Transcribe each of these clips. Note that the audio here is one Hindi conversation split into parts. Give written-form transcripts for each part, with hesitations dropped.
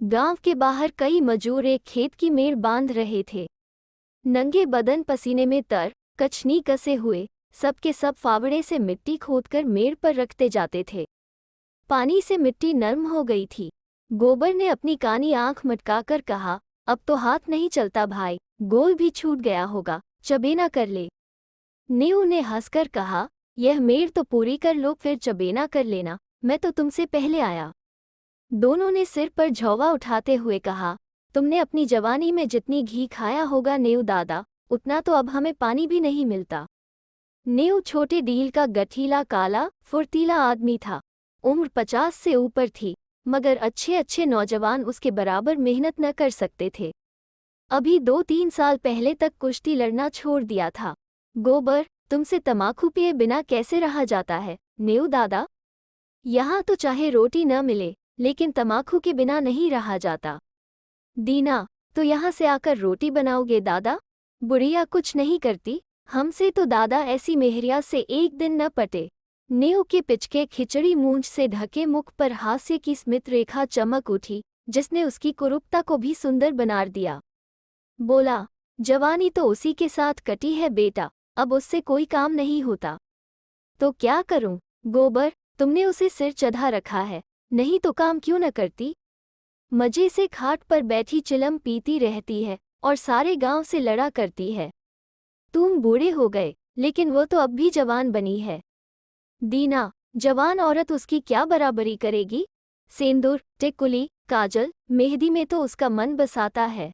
गांव के बाहर कई मजूर एक खेत की मेड़ बांध रहे थे। नंगे बदन पसीने में तर कछनी कसे हुए सबके सब फावड़े से मिट्टी खोदकर मेड़ पर रखते जाते थे। पानी से मिट्टी नर्म हो गई थी। गोबर ने अपनी कानी आंख मटकाकर कहा, अब तो हाथ नहीं चलता भाई, गोल भी छूट गया होगा, चबेना कर ले। नीऊ ने हंसकर कहा, यह मेड़ तो पूरी कर लो फिर चबेना कर लेना, मैं तो तुमसे पहले आया। दोनों ने सिर पर झौवा उठाते हुए कहा, तुमने अपनी जवानी में जितनी घी खाया होगा नेऊ दादा, उतना तो अब हमें पानी भी नहीं मिलता। नेऊ छोटे डील का गठीला काला फुर्तीला आदमी था। उम्र 50 से ऊपर थी, मगर अच्छे अच्छे नौजवान उसके बराबर मेहनत न कर सकते थे। अभी 2-3 साल पहले तक कुश्ती लड़ना छोड़ दिया था। गोबर, तुमसे तमाकू पिए बिना कैसे रहा जाता है नेऊ दादा? यहाँ तो चाहे रोटी न मिले, लेकिन तमाकू के बिना नहीं रहा जाता। दीना, तो यहाँ से आकर रोटी बनाओगे दादा? बुढ़िया कुछ नहीं करती, हमसे तो दादा ऐसी मेहरिया से एक दिन न पटे। नेऊ के पिचके खिचड़ी मूंछ से ढके मुख पर हास्य की स्मित रेखा चमक उठी, जिसने उसकी कुरूपता को भी सुंदर बना दिया। बोला, जवानी तो उसी के साथ कटी है बेटा, अब उससे कोई काम नहीं होता। तो क्या करूं गोबर, तुमने उसे सिर चढ़ा रखा है, नहीं तो काम क्यों न करती? मजे से खाट पर बैठी चिलम पीती रहती है और सारे गांव से लड़ा करती है। तुम बूढ़े हो गए, लेकिन वो तो अब भी जवान बनी है। दीना, जवान औरत उसकी क्या बराबरी करेगी? सेंदूर, टिकुली, काजल, मेहंदी में तो उसका मन बसाता है।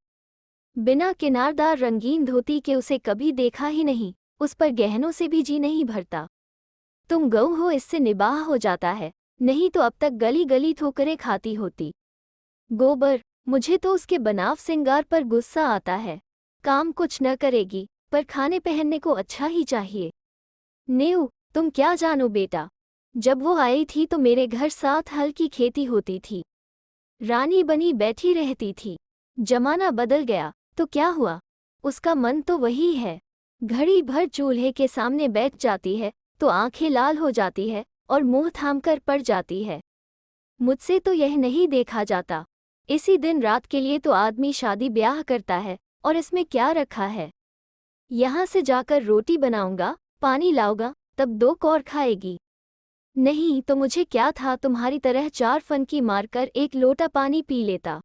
बिना किनारदार रंगीन धोती के उसे कभी देखा ही नहीं, उस पर गहनों से भी जी नहीं भरता। तुम गऊ हो, इससे निबाह हो जाता है, नहीं तो अब तक गली गली ठोकरें खाती होती। गोबर, मुझे तो उसके बनाव सिंगार पर गुस्सा आता है। काम कुछ न करेगी, पर खाने पहनने को अच्छा ही चाहिए। नेऊ, तुम क्या जानो बेटा, जब वो आई थी तो मेरे घर 7 हल की खेती होती थी। रानी बनी बैठी रहती थी। जमाना बदल गया तो क्या हुआ, उसका मन तो वही है। घड़ी भर चूल्हे के सामने बैठ जाती है तो आंखें लाल हो जाती है और मुंह थामकर पड़ जाती है। मुझसे तो यह नहीं देखा जाता। इसी दिन रात के लिए तो आदमी शादी ब्याह करता है, और इसमें क्या रखा है? यहाँ से जाकर रोटी बनाऊंगा, पानी लाऊंगा, तब 2 कौर खाएगी। नहीं तो मुझे क्या था, तुम्हारी तरह 4 फनकी मारकर 1 लोटा पानी पी लेता।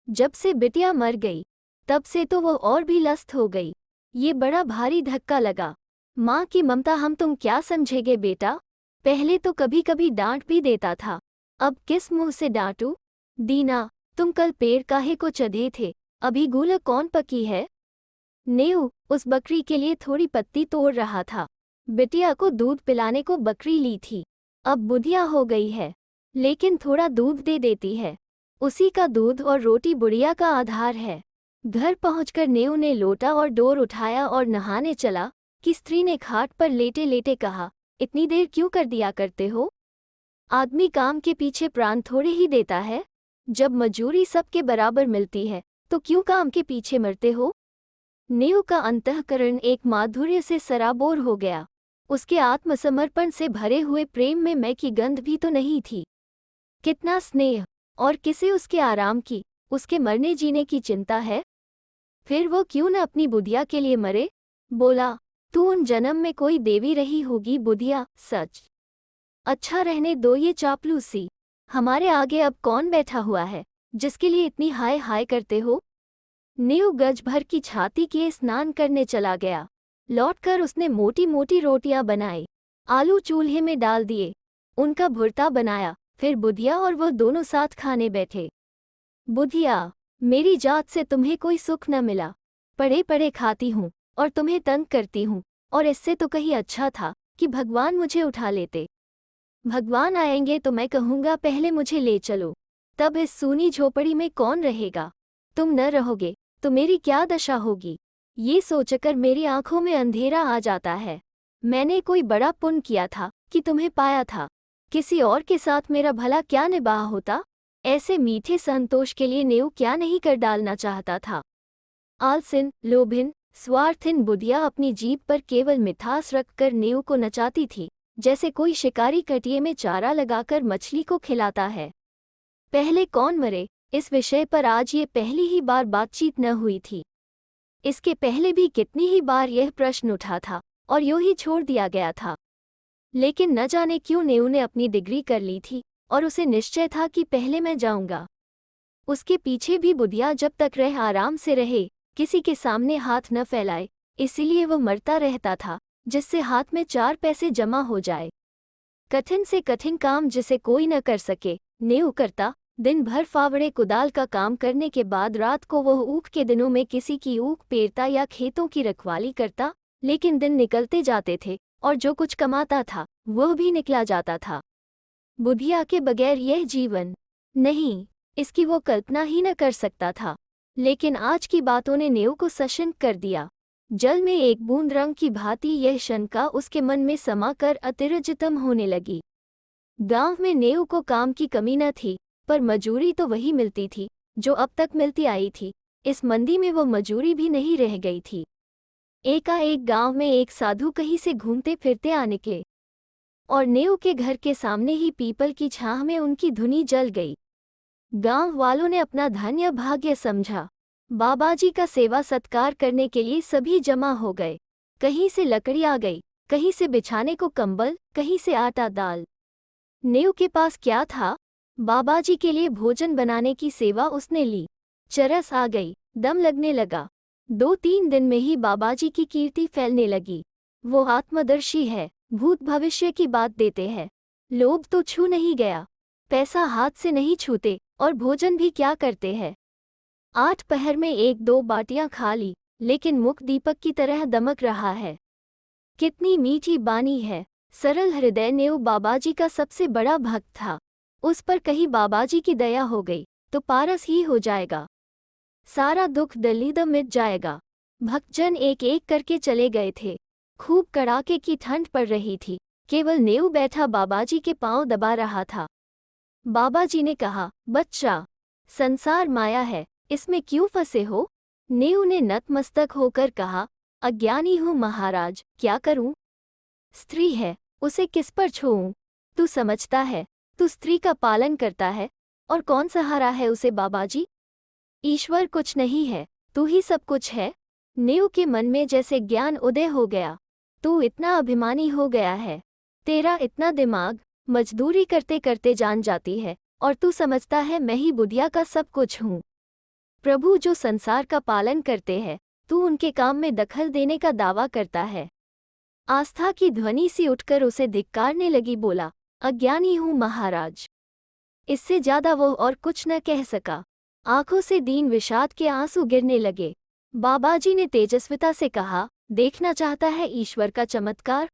जब से बिटिया मर गई, तब से तो वो और भी लस्त हो गई। ये बड़ा भारी धक्का लगा। माँ की ममता हम तुम क्या समझेगे बेटा? पहले तो कभी कभी डांट भी देता था, अब किस मुंह से डांटूं? दीना, तुम कल पेड़ काहे को चढ़े थे, अभी गूल कौन पकी है? नेऊ, उस बकरी के लिए थोड़ी पत्ती तोड़ रहा था। बिटिया को दूध पिलाने को बकरी ली थी, अब बुढ़िया हो गई है, लेकिन थोड़ा दूध दे देती है। उसी का दूध और रोटी बुढ़िया का आधार है। घर पहुंचकर नेऊ ने लोटा और डोर उठाया और नहाने चला कि स्त्री ने खाट पर लेटे लेटे कहा, इतनी देर क्यों कर दिया करते हो? आदमी काम के पीछे प्राण थोड़े ही देता है। जब मजूरी सबके बराबर मिलती है तो क्यों काम के पीछे मरते हो? नेऊ का अंतःकरण एक माधुर्य से सराबोर हो गया। उसके आत्मसमर्पण से भरे हुए प्रेम में मैं की गंध भी तो नहीं थी। कितना स्नेह, और किसे उसके आराम की, उसके मरने जीने की चिंता है? फिर वो क्यों न अपनी बुधिया के लिए मरे? बोला, तू उन जन्म में कोई देवी रही होगी बुधिया, सच। अच्छा रहने दो ये चापलूसी। हमारे आगे अब कौन बैठा हुआ है जिसके लिए इतनी हाय हाय करते हो? नेऊ गज भर की छाती किए स्नान करने चला गया। लौटकर उसने मोटी मोटी रोटियां बनाई, आलू चूल्हे में डाल दिए, उनका भुर्ता बनाया, फिर बुधिया और वह दोनों साथ खाने बैठे। बुधिया, मेरी जात से तुम्हें कोई सुख न मिला। पड़े पड़े खाती हूँ और तुम्हें तंग करती हूँ, और इससे तो कहीं अच्छा था कि भगवान मुझे उठा लेते। भगवान आएंगे तो मैं कहूँगा पहले मुझे ले चलो, तब इस सूनी झोपड़ी में कौन रहेगा? तुम न रहोगे तो मेरी क्या दशा होगी? ये सोचकर मेरी आंखों में अंधेरा आ जाता है। मैंने कोई बड़ा पुण्य किया था कि तुम्हें पाया था, किसी और के साथ मेरा भला क्या निबाह होता? ऐसे मीठे संतोष के लिए नेऊ क्या नहीं कर डालना चाहता था। आलसिन, लोभिन, स्वार्थिन बुधिया अपनी जीभ पर केवल मिठास रखकर नेऊ को नचाती थी, जैसे कोई शिकारी कटिये में चारा लगाकर मछली को खिलाता है। पहले कौन मरे, इस विषय पर आज ये पहली ही बार बातचीत न हुई थी। इसके पहले भी कितनी ही बार यह प्रश्न उठा था और यूं ही छोड़ दिया गया था। लेकिन न जाने क्यों नेऊ ने अपनी डिग्री कर ली थी और उसे निश्चय था कि पहले मैं जाऊंगा। उसके पीछे भी बुधिया जब तक रह आराम से रहे, किसी के सामने हाथ न फैलाए, इसीलिए वह मरता रहता था जिससे हाथ में 4 पैसे जमा हो जाए। कठिन से कठिन काम जिसे कोई न कर सके, नेऊ करता। दिन भर फावड़े कुदाल का काम करने के बाद रात को वह ऊख के दिनों में किसी की ऊख पेरता या खेतों की रखवाली करता। लेकिन दिन निकलते जाते थे और जो कुछ कमाता था वह भी निकला जाता था। बुधिया के बगैर यह जीवन नहीं, इसकी वो कल्पना ही न कर सकता था। लेकिन आज की बातों ने नेऊ को सशंक कर दिया। जल में एक बूंद रंग की भांति यह शंका उसके मन में समाकर अतिरंजितम होने लगी। गांव में नेऊ को काम की कमी न थी, पर मजूरी तो वही मिलती थी जो अब तक मिलती आई थी। इस मंदी में वो मजूरी भी नहीं रह गई थी। एकाएक गांव में एक साधु कहीं से घूमते फिरते आ निकले और नेऊ के घर के सामने ही पीपल की छाह में उनकी धुनी जल गई। गांव वालों ने अपना धन्य भाग्य समझा। बाबाजी का सेवा सत्कार करने के लिए सभी जमा हो गए। कहीं से लकड़ी आ गई, कहीं से बिछाने को कंबल, कहीं से आटा दाल। नेऊ के पास क्या था? बाबाजी के लिए भोजन बनाने की सेवा उसने ली। चरस आ गई, दम लगने लगा। 2-3 दिन में ही बाबाजी की कीर्ति फैलने लगी। वो आत्मदर्शी है, भूत भविष्य की बात देते हैं। लोभ तो छू नहीं गया, पैसा हाथ से नहीं छूते और भोजन भी क्या करते हैं। 8 पहर में 1-2 बाटियां खा ली, लेकिन मुख दीपक की तरह दमक रहा है। कितनी मीठी बानी है। सरल हृदय नेऊ बाबाजी का सबसे बड़ा भक्त था। उस पर कहीं बाबाजी की दया हो गई तो पारस ही हो जाएगा, सारा दुख दलीदम मिट जाएगा। भक्तजन एक एक करके चले गए थे। खूब कड़ाके की ठंड पड़ रही थी। केवल नेऊ बैठा बाबाजी के पांव दबा रहा था। बाबाजी ने कहा, बच्चा, संसार माया है, इसमें क्यों फंसे हो? नेऊ ने नतमस्तक होकर कहा, अज्ञानी हूँ महाराज, क्या करूं? स्त्री है, उसे किस पर छोड़ूं? तू समझता है, तू स्त्री का पालन करता है, और कौन सहारा है उसे बाबाजी? ईश्वर कुछ नहीं है, तू ही सब कुछ है। नेऊ के मन में जैसे ज्ञान उदय हो गया। तू इतना अभिमानी हो गया है, तेरा इतना दिमाग, मजदूरी करते करते जान जाती है, और तू समझता है मैं ही बुधिया का सब कुछ हूँ। प्रभु जो संसार का पालन करते हैं, तू उनके काम में दखल देने का दावा करता है। आस्था की ध्वनि सी उठकर उसे धिक्कारने लगी, बोला, अज्ञानी हूँ महाराज। इससे ज्यादा वो और कुछ न कह सका। आंखों से दीन विषाद के आंसू गिरने लगे। बाबाजी ने तेजस्विता से कहा, देखना चाहता है ईश्वर का चमत्कार?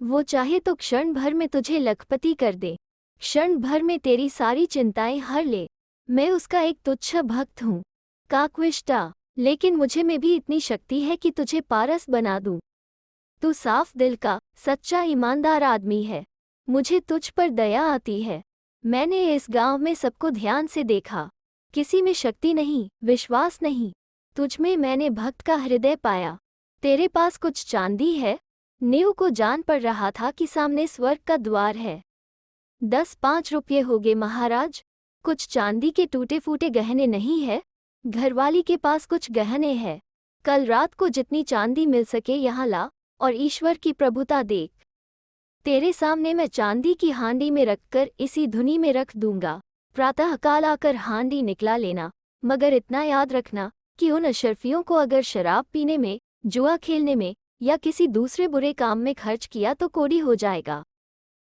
वो चाहे तो क्षण भर में तुझे लखपति कर दे, क्षण भर में तेरी सारी चिंताएं हर ले। मैं उसका एक तुच्छ भक्त हूँ, काकविष्टा, लेकिन मुझे में भी इतनी शक्ति है कि तुझे पारस बना दूं। तू साफ दिल का, सच्चा ईमानदार आदमी है। मुझे तुझ पर दया आती है। मैंने इस गांव में सबको ध्यान से देखा, किसी में शक्ति नहीं, विश्वास नहीं। तुझ में मैंने भक्त का हृदय पाया। तेरे पास कुछ चांदी है? नेऊ को जान पड़ रहा था कि सामने स्वर्ग का द्वार है। 10-5 रुपये हो गए महाराज। कुछ चांदी के टूटे फूटे गहने नहीं है? घरवाली के पास कुछ गहने हैं। कल रात को जितनी चांदी मिल सके यहाँ ला, और ईश्वर की प्रभुता देख। तेरे सामने मैं चांदी की हांडी में रखकर इसी धुनी में रख दूंगा। प्रातःकाल आकर हांडी निकला लेना, मगर इतना याद रखना कि उन अशरफियों को अगर शराब पीने में, जुआ खेलने में या किसी दूसरे बुरे काम में खर्च किया तो कोड़ी हो जाएगा।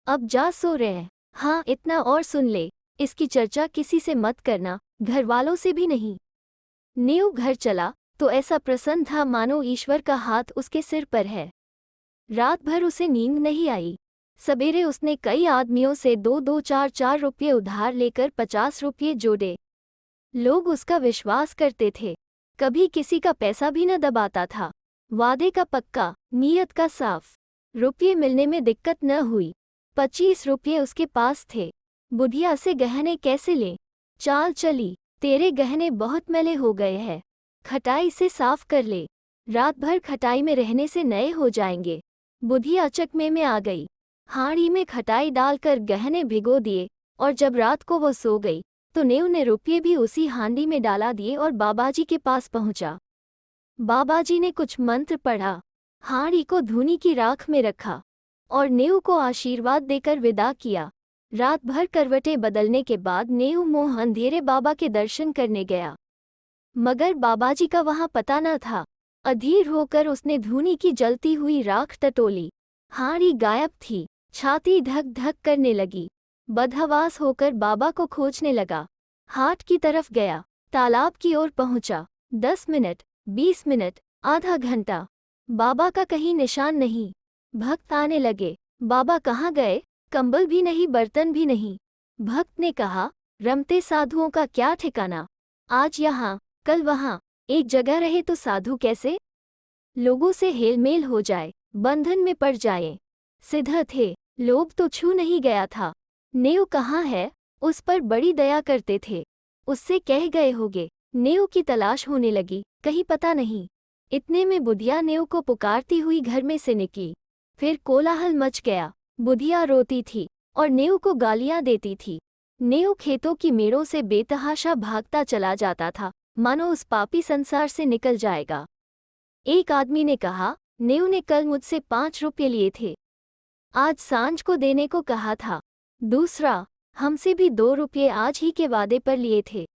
अब जा सो रहे। हाँ, इतना और सुन ले, इसकी चर्चा किसी से मत करना, घर वालों से भी नहीं। नेऊ घर चला तो ऐसा प्रसन्न था मानो ईश्वर का हाथ उसके सिर पर है। रात भर उसे नींद नहीं आई। सवेरे उसने कई आदमियों से 2-2, 4-4 रुपये उधार लेकर 50 रुपये जोड़े। लोग उसका विश्वास करते थे, कभी किसी का पैसा भी न दबाता था। वादे का पक्का, नीयत का साफ। रुपये मिलने में दिक्कत न हुई। 25 रुपये उसके पास थे। बुधिया से गहने कैसे ले? चाल चली, तेरे गहने बहुत मैले हो गए हैं, खटाई से साफ कर ले। रात भर खटाई में रहने से नए हो जाएंगे। बुधिया चकमे में आ गई। हांडी में खटाई डालकर गहने भिगो दिए, और जब रात को वो सो गई तो नेऊ ने रुपये भी उसी हांडी में डाला दिए और बाबाजी के पास पहुंचा। बाबाजी ने कुछ मंत्र पढ़ा, हांडी को धूनी की राख में रखा और नेऊ को आशीर्वाद देकर विदा किया। रात भर करवटें बदलने के बाद नेऊ मोह अंधेरे बाबा के दर्शन करने गया, मगर बाबाजी का वहां पता न था। अधीर होकर उसने धूनी की जलती हुई राख टटोली। हांडी गायब थी। छाती धक धक करने लगी। बदहवास होकर बाबा को खोजने लगा। हाट की तरफ गया, तालाब की ओर पहुंचा। 10 मिनट, 20 मिनट, आधा घंटा, बाबा का कहीं निशान नहीं। भक्त आने लगे। बाबा कहाँ गए? कंबल भी नहीं, बर्तन भी नहीं। भक्त ने कहा, रमते साधुओं का क्या ठिकाना, आज यहाँ कल वहाँ, एक जगह रहे तो साधु कैसे? लोगों से हेलमेल हो जाए, बंधन में पड़ जाए। सिद्ध थे, लोभ तो छू नहीं गया था। नेऊ कहाँ है? उस पर बड़ी दया करते थे, उससे कह गए होगे। नेऊ की तलाश होने लगी, कहीं पता नहीं। इतने में बुधिया नेऊ को पुकारती हुई घर में से निकली। फिर कोलाहल मच गया। बुधिया रोती थी और नेऊ को गालियां देती थी। नेऊ खेतों की मेड़ों से बेतहाशा भागता चला जाता था, मानो उस पापी संसार से निकल जाएगा। एक आदमी ने कहा, नेऊ ने कल मुझसे 5 रुपये लिए थे, आज सांझ को देने को कहा था। दूसरा, हमसे भी 2 रुपये आज ही के वादे पर लिए थे।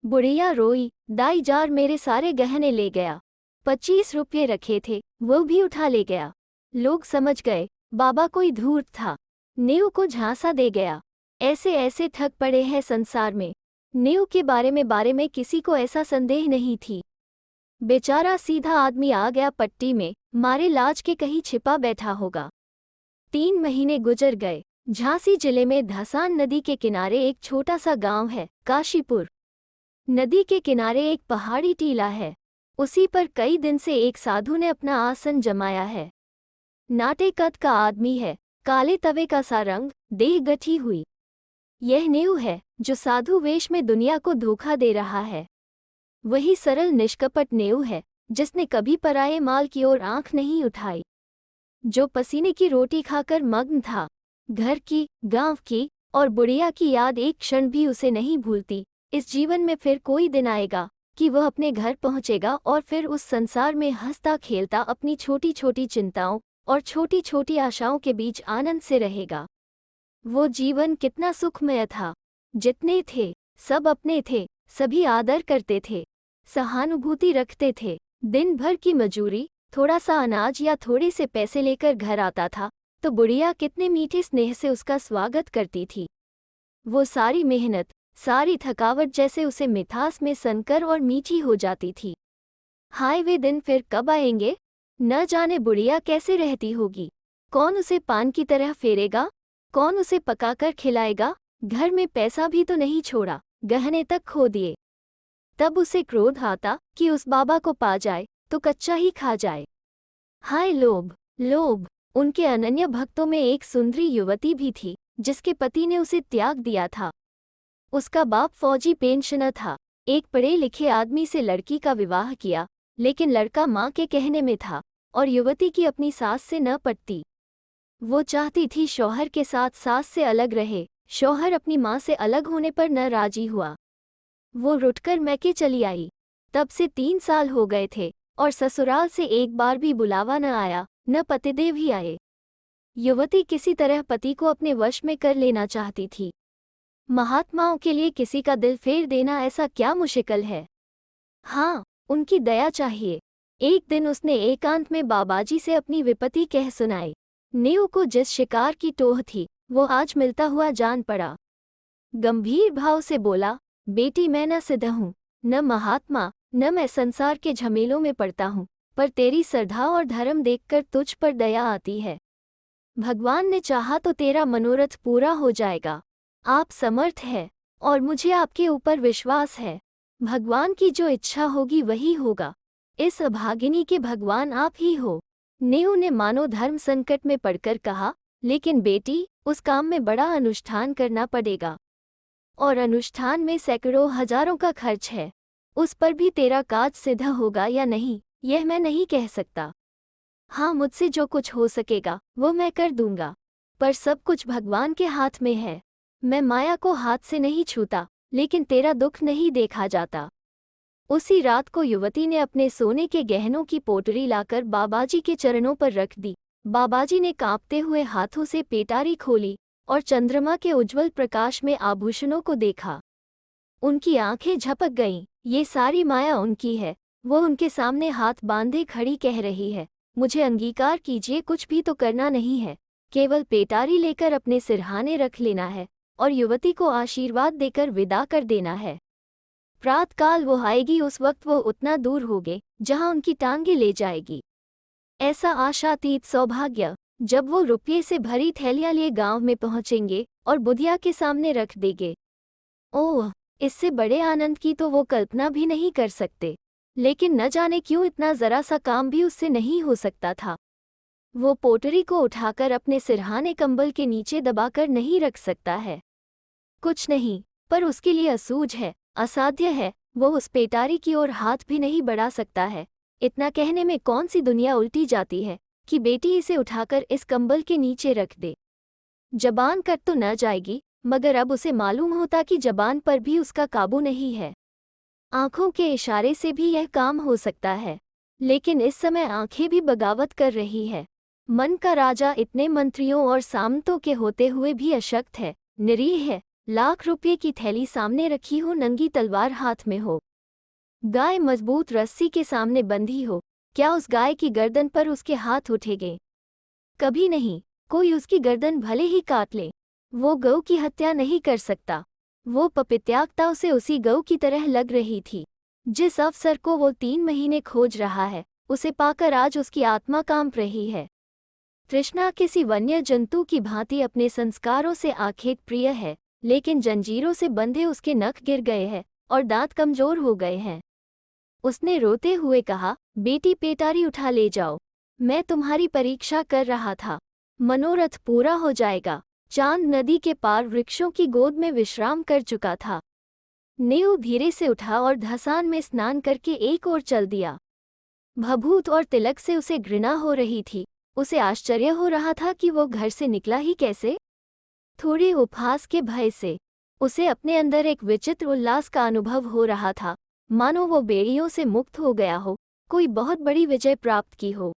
बुढ़िया रोई, दाई जार मेरे सारे गहने ले गया। 25 रुपये रखे थे, वो भी उठा ले गया। लोग समझ गए बाबा कोई धूर्त था, नेऊ को झांसा दे गया। ऐसे ऐसे ठग पड़े हैं संसार में। नेऊ के बारे में किसी को ऐसा संदेह नहीं थी। बेचारा सीधा आदमी आ गया पट्टी में, मारे लाज के कहीं छिपा बैठा होगा। 3 महीने गुजर गए। झांसी जिले में धसान नदी के किनारे एक छोटा सा गांव है, काशीपुर। नदी के किनारे एक पहाड़ी टीला है, उसी पर कई दिन से एक साधु ने अपना आसन जमाया है। नाटे कद का आदमी है, काले तवे का सा रंग, देह गठी हुई। यह नेऊ है जो साधु वेश में दुनिया को धोखा दे रहा है। वही सरल निष्कपट नेऊ है जिसने कभी पराये माल की ओर आंख नहीं उठाई, जो पसीने की रोटी खाकर मग्न था। घर की, गांव की और बुढ़िया की याद एक क्षण भी उसे नहीं भूलती। इस जीवन में फिर कोई दिन आएगा कि वह अपने घर पहुंचेगा और फिर उस संसार में हंसता खेलता अपनी छोटी छोटी चिंताओं और छोटी छोटी आशाओं के बीच आनंद से रहेगा। वो जीवन कितना सुखमय था। जितने थे सब अपने थे, सभी आदर करते थे, सहानुभूति रखते थे। दिन भर की मजूरी, थोड़ा सा अनाज या थोड़े से पैसे लेकर घर आता था तो बुढ़िया कितने मीठे स्नेह से उसका स्वागत करती थी। वो सारी मेहनत, सारी थकावट जैसे उसे मिठास में सनकर और मीठी हो जाती थी। हाय वे दिन फिर कब आएंगे? न जाने बुढ़िया कैसे रहती होगी। कौन उसे पान की तरह फेरेगा? कौन उसे पकाकर खिलाएगा? घर में पैसा भी तो नहीं छोड़ा, गहने तक खो दिए। तब उसे क्रोध आता कि उस बाबा को पा जाए तो कच्चा ही खा जाए। हाय लोभ, लोभ। उनके अनन्य भक्तों में एक सुंदरी युवती भी थी जिसके पति ने उसे त्याग दिया था। उसका बाप फौजी पेंशनर था। एक पढ़े लिखे आदमी से लड़की का विवाह किया, लेकिन लड़का माँ के कहने में था और युवती की अपनी सास से न पटती। वो चाहती थी शौहर के साथ सास से अलग रहे। शौहर अपनी माँ से अलग होने पर न राजी हुआ। वो रुठकर मैके चली आई। तब से 3 साल हो गए थे और ससुराल से एक बार भी बुलावा न आया, न पतिदेव ही आए। युवती किसी तरह पति को अपने वश में कर लेना चाहती थी। महात्माओं के लिए किसी का दिल फेर देना ऐसा क्या मुश्किल है। हाँ, उनकी दया चाहिए। एक दिन उसने एकांत में बाबाजी से अपनी विपत्ति कह सुनाई। नेऊ को जिस शिकार की टोह थी वो आज मिलता हुआ जान पड़ा। गंभीर भाव से बोला, बेटी मैं न सिद्ध हूँ, न महात्मा, न मैं संसार के झमेलों में पड़ता हूँ, पर तेरी श्रद्धा और धर्म देखकर तुझ पर दया आती है। भगवान ने चाहा तो तेरा मनोरथ पूरा हो जाएगा। आप समर्थ है और मुझे आपके ऊपर विश्वास है। भगवान की जो इच्छा होगी वही होगा। इस अभागिनी के भगवान आप ही हो। नेऊ ने मानो धर्म संकट में पड़कर कहा, लेकिन बेटी, उस काम में बड़ा अनुष्ठान करना पड़ेगा और अनुष्ठान में सैकड़ों हजारों का खर्च है। उस पर भी तेरा काज सिद्ध होगा या नहीं, यह मैं नहीं कह सकता। हाँ, मुझसे जो कुछ हो सकेगा वो मैं कर दूंगा, पर सब कुछ भगवान के हाथ में है। मैं माया को हाथ से नहीं छूता, लेकिन तेरा दुख नहीं देखा जाता। उसी रात को युवती ने अपने सोने के गहनों की पोटली लाकर बाबाजी के चरणों पर रख दी। बाबाजी ने कांपते हुए हाथों से पेटारी खोली और चंद्रमा के उज्जवल प्रकाश में आभूषणों को देखा। उनकी आंखें झपक गईं। ये सारी माया उनकी है। वो उनके सामने हाथ बांधे खड़ी कह रही है, मुझे अंगीकार कीजिए, कुछ भी तो करना नहीं है, केवल पेटारी लेकर अपने सिरहाने रख लेना है और युवती को आशीर्वाद देकर विदा कर देना है। प्रातःकाल वो आएगी, उस वक्त वो उतना दूर होगे जहां उनकी टांगे ले जाएगी। ऐसा आशातीत सौभाग्य। जब वो रुपये से भरी थैलियां लिए गांव में पहुंचेंगे और बुधिया के सामने रख देंगे, ओह, इससे बड़े आनंद की तो वो कल्पना भी नहीं कर सकते। लेकिन न जाने क्यों इतना जरा सा काम भी उससे नहीं हो सकता था। वो पोटरी को उठाकर अपने सिरहाने कंबल के नीचे दबाकर नहीं रख सकता है। कुछ नहीं, पर उसके लिए असूझ है, असाध्य है। वो उस पेटारी की ओर हाथ भी नहीं बढ़ा सकता है। इतना कहने में कौन सी दुनिया उल्टी जाती है कि बेटी इसे उठाकर इस कंबल के नीचे रख दे। जबान कर तो न जाएगी, मगर अब उसे मालूम होता कि जबान पर भी उसका काबू नहीं है। आंखों के इशारे से भी यह काम हो सकता है, लेकिन इस समय आंखें भी बगावत कर रही है। मन का राजा इतने मंत्रियों और सामंतों के होते हुए भी अशक्त है, निरीह है। लाख रुपये की थैली सामने रखी हो, नंगी तलवार हाथ में हो, गाय मजबूत रस्सी के सामने बंधी हो, क्या उस गाय की गर्दन पर उसके हाथ उठेंगे? कभी नहीं। कोई उसकी गर्दन भले ही काट ले, वो गऊ की हत्या नहीं कर सकता। वो पपित्यागता उसे उसी गऊ की तरह लग रही थी। जिस अवसर को वो 3 महीने खोज रहा है, उसे पाकर आज उसकी आत्मा कांप रही है। तृष्णा किसी वन्य जंतु की भांति अपने संस्कारों से आखेट प्रिय है, लेकिन जंजीरों से बंधे उसके नख गिर गए हैं और दांत कमजोर हो गए हैं। उसने रोते हुए कहा, बेटी पेटारी उठा ले जाओ, मैं तुम्हारी परीक्षा कर रहा था, मनोरथ पूरा हो जाएगा। चांद नदी के पार वृक्षों की गोद में विश्राम कर चुका था। नेऊ धीरे से उठा और धसान में स्नान करके एक ओर चल दिया। भभूत और तिलक से उसे घृणा हो रही थी। उसे आश्चर्य हो रहा था कि वो घर से निकला ही कैसे। थोड़े उपहास के भय से उसे अपने अंदर एक विचित्र उल्लास का अनुभव हो रहा था, मानो वो बेड़ियों से मुक्त हो गया हो, कोई बहुत बड़ी विजय प्राप्त की हो।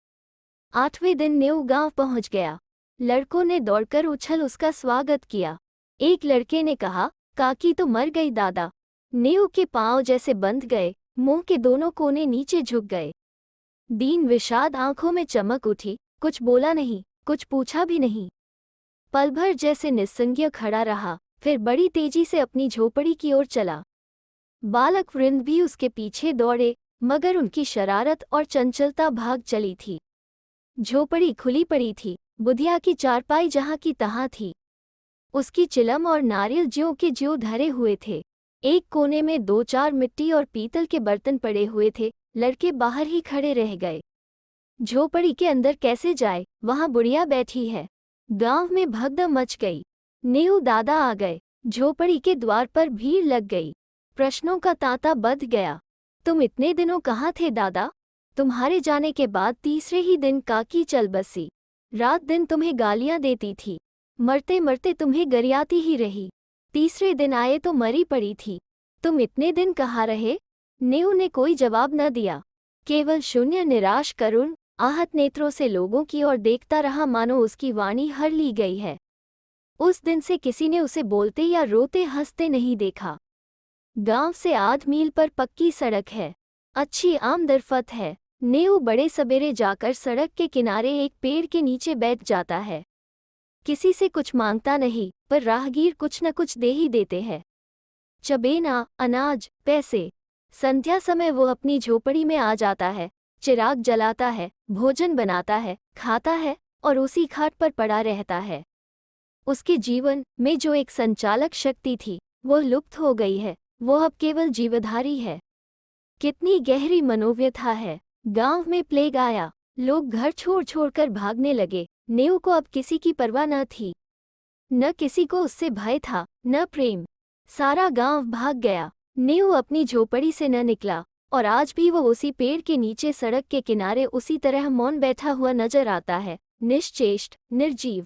8वें दिन नेऊ गांव पहुंच गया। लड़कों ने दौड़कर उछल उसका स्वागत किया। एक लड़के ने कहा, काकी तो मर गई दादा। नेऊ के पांव जैसे बंध गए, मुंह के दोनों कोने नीचे झुक गए। दीन विषाद आंखों में चमक उठी, कुछ बोला नहीं, कुछ पूछा भी नहीं। पल भर जैसे निस्संज्ञ खड़ा रहा, फिर बड़ी तेजी से अपनी झोपड़ी की ओर चला। बालक वृंद भी उसके पीछे दौड़े, मगर उनकी शरारत और चंचलता भाग चली थी। झोपड़ी खुली पड़ी थी, बुधिया की चारपाई जहां की तहां थी। उसकी चिलम और नारियल ज्यों के ज्यों धरे हुए थे। एक कोने में 2-4 मिट्टी और पीतल के बर्तन पड़े हुए थे। लड़के बाहर ही खड़े रह गए। झोपड़ी के अंदर कैसे जाए, वहां बुढ़िया बैठी है। गांव में भगदड़ मच गई। नेऊ दादा आ गए। झोपड़ी के द्वार पर भीड़ लग गई। प्रश्नों का तांता बंध गया। तुम इतने दिनों कहाँ थे दादा? तुम्हारे जाने के बाद तीसरे ही दिन काकी चल बसी। रात दिन तुम्हें गालियां देती थी, मरते मरते तुम्हें गरियाती ही रही। तीसरे दिन आए तो मरी पड़ी थी। तुम इतने दिन कहाँ रहे? नेऊ ने कोई जवाब न दिया, केवल शून्य निराश करुण आहत नेत्रों से लोगों की ओर देखता रहा, मानो उसकी वाणी हर ली गई है। उस दिन से किसी ने उसे बोलते या रोते हंसते नहीं देखा। गांव से आध मील पर पक्की सड़क है, अच्छी आमदरफत है। नेऊ बड़े सवेरे जाकर सड़क के किनारे एक पेड़ के नीचे बैठ जाता है। किसी से कुछ मांगता नहीं, पर राहगीर कुछ न कुछ दे ही देते हैं। चबेना, अनाज, पैसे। संध्या समय वो अपनी झोपड़ी में आ जाता है, चिराग जलाता है, भोजन बनाता है, खाता है और उसी खाट पर पड़ा रहता है। उसके जीवन में जो एक संचालक शक्ति थी, वो लुप्त हो गई है। वो अब केवल जीवधारी है। कितनी गहरी मनोव्यथा है। गांव में प्लेग आया, लोग घर छोड़ छोड़कर भागने लगे। नेऊ को अब किसी की परवाह न थी। न किसी को उससे भय था, न प्रेम। सारा गांव भाग गया। नेऊ अपनी झोपड़ी से न निकला और आज भी वो उसी पेड़ के नीचे सड़क के किनारे उसी तरह मौन बैठा हुआ नजर आता है, निश्चेष्ट, निर्जीव।